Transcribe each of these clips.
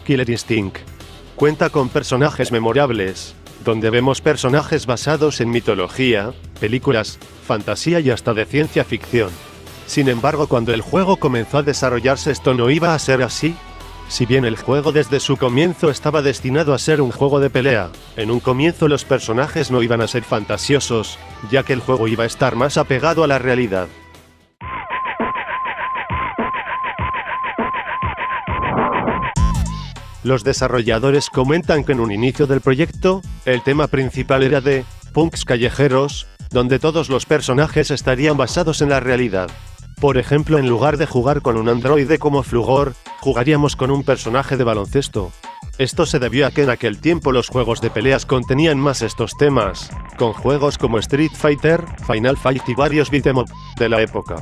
Killer Instinct cuenta con personajes memorables, donde vemos personajes basados en mitología, películas, fantasía y hasta de ciencia ficción. Sin embargo, cuando el juego comenzó a desarrollarse esto no iba a ser así. Si bien el juego desde su comienzo estaba destinado a ser un juego de pelea, en un comienzo los personajes no iban a ser fantasiosos, ya que el juego iba a estar más apegado a la realidad. Los desarrolladores comentan que en un inicio del proyecto, el tema principal era de punks callejeros, donde todos los personajes estarían basados en la realidad. Por ejemplo, en lugar de jugar con un androide como Flugor, jugaríamos con un personaje de baloncesto. Esto se debió a que en aquel tiempo los juegos de peleas contenían más estos temas, con juegos como Street Fighter, Final Fight y varios beat'em up de la época.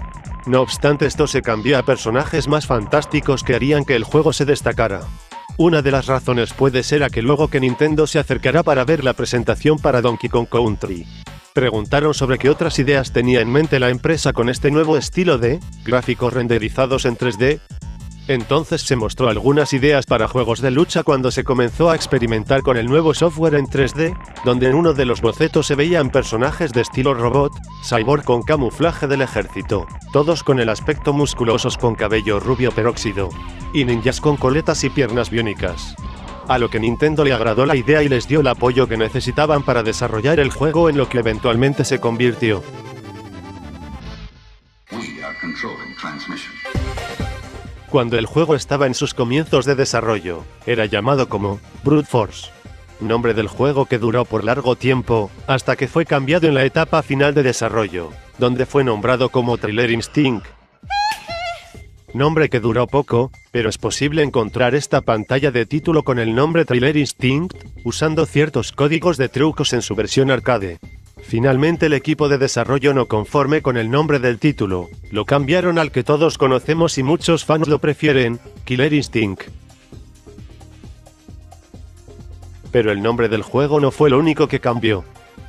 No obstante, esto se cambió a personajes más fantásticos que harían que el juego se destacara. Una de las razones puede ser a que luego que Nintendo se acercará para ver la presentación para Donkey Kong Country. Preguntaron sobre qué otras ideas tenía en mente la empresa con este nuevo estilo de gráficos renderizados en 3D. Entonces se mostró algunas ideas para juegos de lucha cuando se comenzó a experimentar con el nuevo software en 3D, donde en uno de los bocetos se veían personajes de estilo robot, cyborg con camuflaje del ejército, todos con el aspecto musculosos con cabello rubio peróxido, y ninjas con coletas y piernas biónicas. A lo que Nintendo le agradó la idea y les dio el apoyo que necesitaban para desarrollar el juego en lo que eventualmente se convirtió. Cuando el juego estaba en sus comienzos de desarrollo, era llamado como Brute Force, nombre del juego que duró por largo tiempo, hasta que fue cambiado en la etapa final de desarrollo, donde fue nombrado como Killer Instinct. Nombre que duró poco, pero es posible encontrar esta pantalla de título con el nombre Killer Instinct, usando ciertos códigos de trucos en su versión arcade. Finalmente el equipo de desarrollo no conforme con el nombre del título, lo cambiaron al que todos conocemos y muchos fans lo prefieren, Killer Instinct. Pero el nombre del juego no fue lo único que cambió,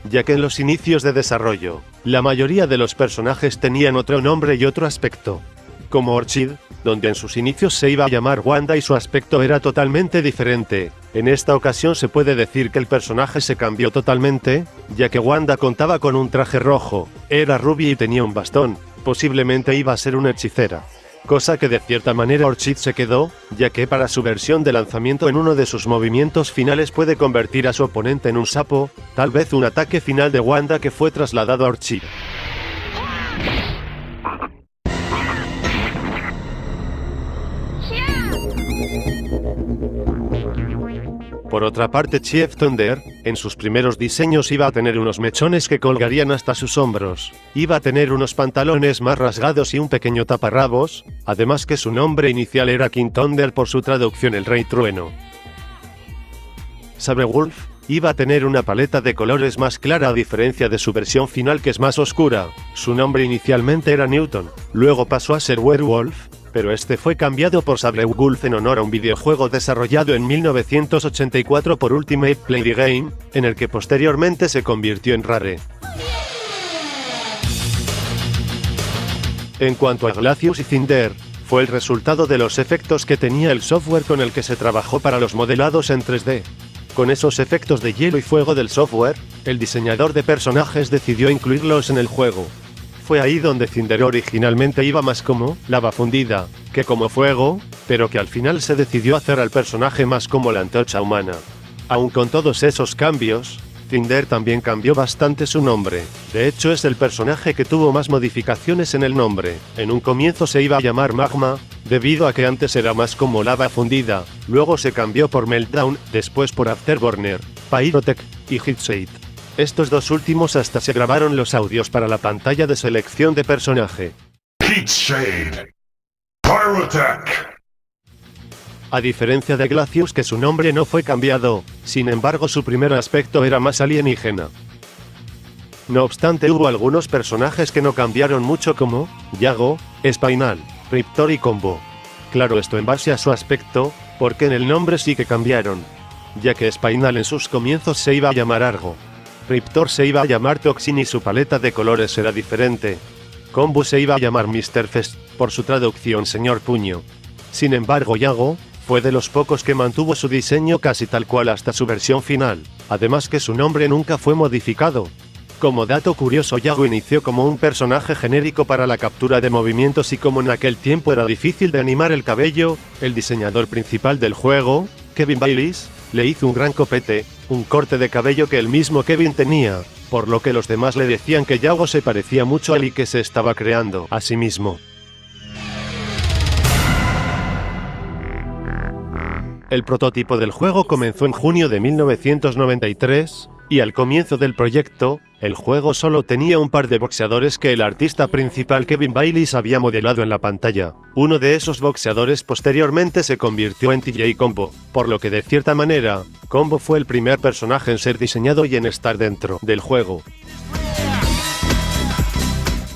ya que en los inicios de desarrollo, la mayoría de los personajes tenían otro nombre y otro aspecto. Como Orchid, donde en sus inicios se iba a llamar Wanda y su aspecto era totalmente diferente. En esta ocasión se puede decir que el personaje se cambió totalmente, ya que Wanda contaba con un traje rojo, era rubia y tenía un bastón, posiblemente iba a ser una hechicera. Cosa que de cierta manera Orchid se quedó, ya que para su versión de lanzamiento en uno de sus movimientos finales puede convertir a su oponente en un sapo, tal vez un ataque final de Wanda que fue trasladado a Orchid. Por otra parte, Chief Thunder, en sus primeros diseños iba a tener unos mechones que colgarían hasta sus hombros, iba a tener unos pantalones más rasgados y un pequeño taparrabos, además que su nombre inicial era King Thunder por su traducción el Rey Trueno. Sabrewulf iba a tener una paleta de colores más clara a diferencia de su versión final que es más oscura, su nombre inicialmente era Newton, luego pasó a ser Werewolf, pero este fue cambiado por Sabrewulf en honor a un videojuego desarrollado en 1984 por Ultimate Play the Game, en el que posteriormente se convirtió en Rare. En cuanto a Glacius y Thunder, fue el resultado de los efectos que tenía el software con el que se trabajó para los modelados en 3D. Con esos efectos de hielo y fuego del software, el diseñador de personajes decidió incluirlos en el juego. Fue ahí donde Thunder originalmente iba más como lava fundida, que como fuego, pero que al final se decidió hacer al personaje más como la antorcha humana. Aun con todos esos cambios, Thunder también cambió bastante su nombre. De hecho es el personaje que tuvo más modificaciones en el nombre. En un comienzo se iba a llamar Magma, debido a que antes era más como lava fundida, luego se cambió por Meltdown, después por Afterburner, Pyrotech y Hitsade. Estos dos últimos hasta se grabaron los audios para la pantalla de selección de personaje. Hitsade. Pyrotech. A diferencia de Glacius, que su nombre no fue cambiado, sin embargo su primer aspecto era más alienígena. No obstante hubo algunos personajes que no cambiaron mucho como Yago, Spinal, Riptor y Combo. Claro, esto en base a su aspecto, porque en el nombre sí que cambiaron, ya que Spinal en sus comienzos se iba a llamar Argo. Riptor se iba a llamar Toxin y su paleta de colores era diferente. Combo se iba a llamar Mr. Fest, por su traducción Señor Puño. Sin embargo Yago, Fue de los pocos que mantuvo su diseño casi tal cual hasta su versión final, además que su nombre nunca fue modificado. Como dato curioso, Yago inició como un personaje genérico para la captura de movimientos y como en aquel tiempo era difícil de animar el cabello, el diseñador principal del juego, Kevin Bayliss, le hizo un gran copete, un corte de cabello que el mismo Kevin tenía, por lo que los demás le decían que Yago se parecía mucho a él y que se estaba creando a sí mismo. El prototipo del juego comenzó en junio de 1993, y al comienzo del proyecto, el juego solo tenía un par de boxeadores que el artista principal Kevin Bayliss había modelado en la pantalla. Uno de esos boxeadores posteriormente se convirtió en TJ Combo, por lo que de cierta manera, Combo fue el primer personaje en ser diseñado y en estar dentro del juego.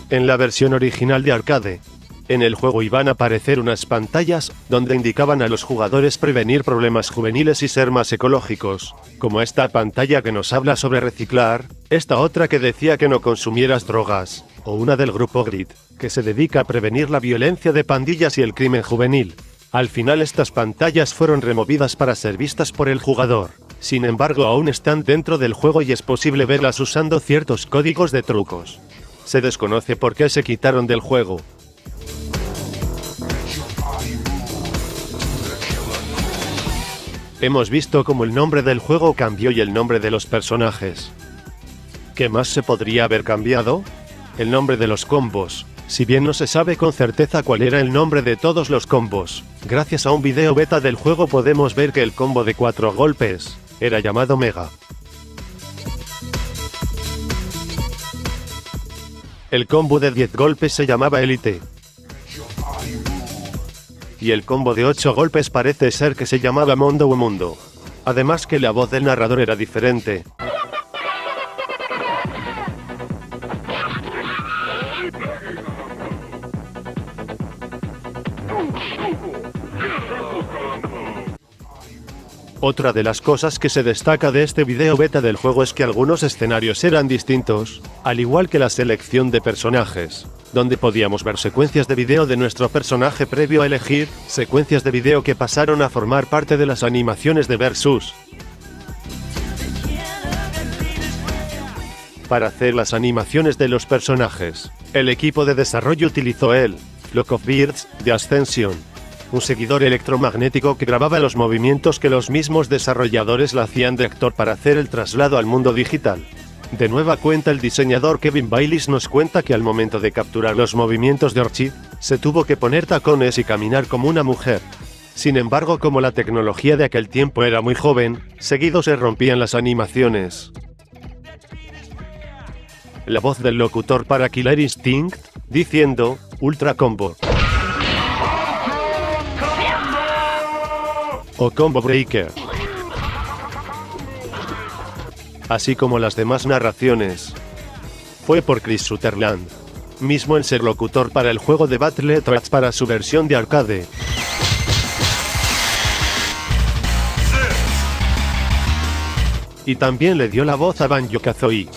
En la versión original de arcade, en el juego iban a aparecer unas pantallas donde indicaban a los jugadores prevenir problemas juveniles y ser más ecológicos, como esta pantalla que nos habla sobre reciclar, esta otra que decía que no consumieras drogas, o una del grupo Grid, que se dedica a prevenir la violencia de pandillas y el crimen juvenil. Al final estas pantallas fueron removidas para ser vistas por el jugador, sin embargo aún están dentro del juego y es posible verlas usando ciertos códigos de trucos. Se desconoce por qué se quitaron del juego. Hemos visto cómo el nombre del juego cambió y el nombre de los personajes. ¿Qué más se podría haber cambiado? El nombre de los combos. Si bien no se sabe con certeza cuál era el nombre de todos los combos, gracias a un video beta del juego podemos ver que el combo de 4 golpes era llamado Mega. El combo de 10 golpes se llamaba Elite. Y el combo de 8 golpes parece ser que se llamaba Mondo o Mundo. Además que la voz del narrador era diferente. Otra de las cosas que se destaca de este video beta del juego es que algunos escenarios eran distintos, al igual que la selección de personajes, donde podíamos ver secuencias de video de nuestro personaje previo a elegir, secuencias de video que pasaron a formar parte de las animaciones de Versus. Para hacer las animaciones de los personajes, el equipo de desarrollo utilizó el Flock of Birds de Ascension, un seguidor electromagnético que grababa los movimientos que los mismos desarrolladores le hacían de actor para hacer el traslado al mundo digital. De nueva cuenta, el diseñador Kevin Bayliss nos cuenta que al momento de capturar los movimientos de Orchid, se tuvo que poner tacones y caminar como una mujer. Sin embargo, como la tecnología de aquel tiempo era muy joven, seguido se rompían las animaciones. La voz del locutor para Killer Instinct, diciendo, Ultra Combo. O Combo Breaker. Así como las demás narraciones. Fue por Chris Sutherland, mismo el ser locutor para el juego de Battle Tracks para su versión de arcade. Y también le dio la voz a Banjo-Kazooie.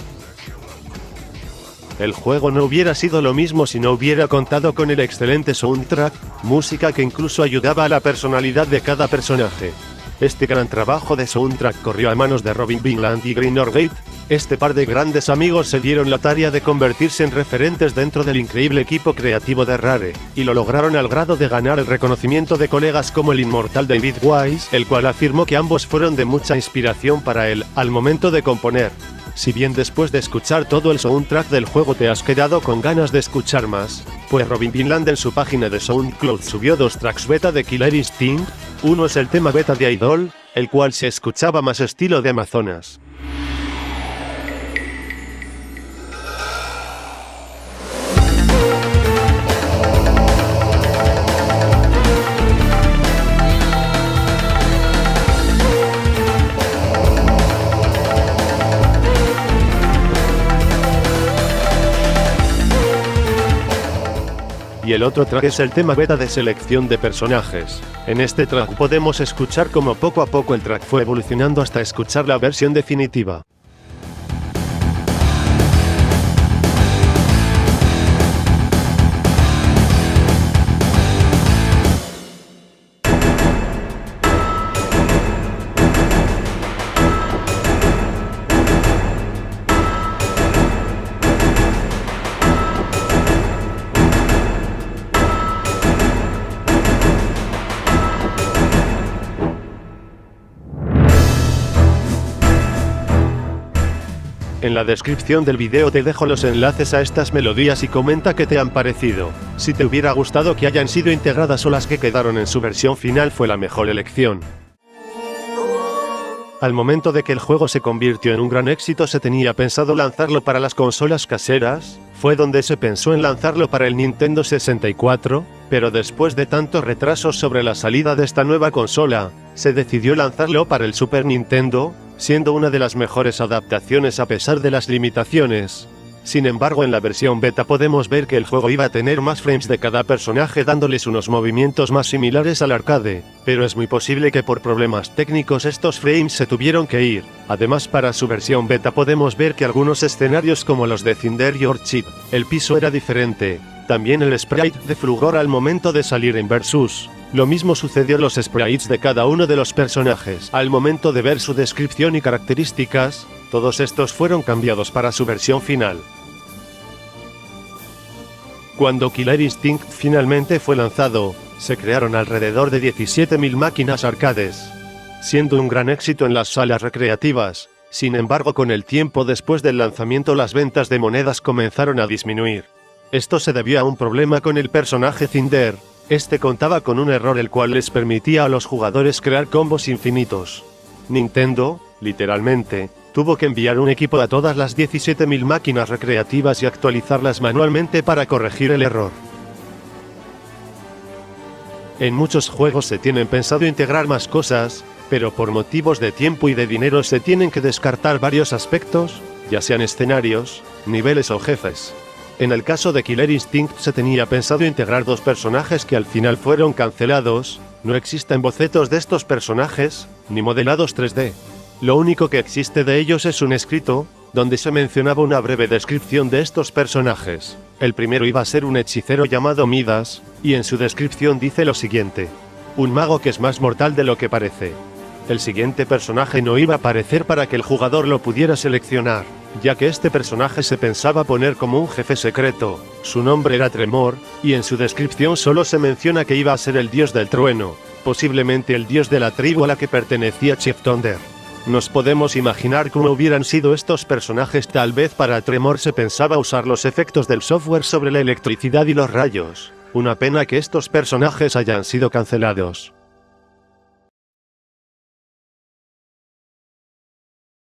El juego no hubiera sido lo mismo si no hubiera contado con el excelente soundtrack, música que incluso ayudaba a la personalidad de cada personaje. Este gran trabajo de soundtrack corrió a manos de Robin Vinland y Green Norgate. Este par de grandes amigos se dieron la tarea de convertirse en referentes dentro del increíble equipo creativo de Rare, y lo lograron al grado de ganar el reconocimiento de colegas como el inmortal David Wise, el cual afirmó que ambos fueron de mucha inspiración para él, al momento de componer. Si bien después de escuchar todo el soundtrack del juego te has quedado con ganas de escuchar más, pues Robin Vinland en su página de SoundCloud subió 2 tracks beta de Killer Instinct. Uno es el tema beta de Idol, el cual se escuchaba más estilo de Amazonas. Y el otro track es el tema beta de selección de personajes. En este track podemos escuchar cómo poco a poco el track fue evolucionando hasta escuchar la versión definitiva. En la descripción del video te dejo los enlaces a estas melodías y comenta qué te han parecido. Si te hubiera gustado que hayan sido integradas o las que quedaron en su versión final fue la mejor elección. Al momento de que el juego se convirtió en un gran éxito se tenía pensado lanzarlo para las consolas caseras, fue donde se pensó en lanzarlo para el Nintendo 64, pero después de tantos retrasos sobre la salida de esta nueva consola, se decidió lanzarlo para el Super Nintendo, siendo una de las mejores adaptaciones a pesar de las limitaciones. Sin embargo, en la versión beta podemos ver que el juego iba a tener más frames de cada personaje dándoles unos movimientos más similares al arcade, pero es muy posible que por problemas técnicos estos frames se tuvieron que ir. Además, para su versión beta podemos ver que algunos escenarios como los de Cinder y Orchid, el piso era diferente. También el sprite de Flugor al momento de salir en Versus. Lo mismo sucedió en los sprites de cada uno de los personajes. Al momento de ver su descripción y características, todos estos fueron cambiados para su versión final. Cuando Killer Instinct finalmente fue lanzado, se crearon alrededor de 17.000 máquinas arcades, siendo un gran éxito en las salas recreativas. Sin embargo, con el tiempo después del lanzamiento las ventas de monedas comenzaron a disminuir. Esto se debió a un problema con el personaje Cinder. Este contaba con un error el cual les permitía a los jugadores crear combos infinitos. Nintendo, literalmente, tuvo que enviar un equipo a todas las 17.000 máquinas recreativas y actualizarlas manualmente para corregir el error. En muchos juegos se tienen pensado integrar más cosas, pero por motivos de tiempo y de dinero se tienen que descartar varios aspectos, ya sean escenarios, niveles o jefes. En el caso de Killer Instinct se tenía pensado integrar dos personajes que al final fueron cancelados. No existen bocetos de estos personajes, ni modelados 3D. Lo único que existe de ellos es un escrito, donde se mencionaba una breve descripción de estos personajes. El primero iba a ser un hechicero llamado Midas, y en su descripción dice lo siguiente: un mago que es más mortal de lo que parece. El siguiente personaje no iba a aparecer para que el jugador lo pudiera seleccionar, ya que este personaje se pensaba poner como un jefe secreto. Su nombre era Tremor, y en su descripción solo se menciona que iba a ser el dios del trueno, posiblemente el dios de la tribu a la que pertenecía Chief Thunder. Nos podemos imaginar cómo hubieran sido estos personajes. Tal vez para Tremor se pensaba usar los efectos del software sobre la electricidad y los rayos. Una pena que estos personajes hayan sido cancelados.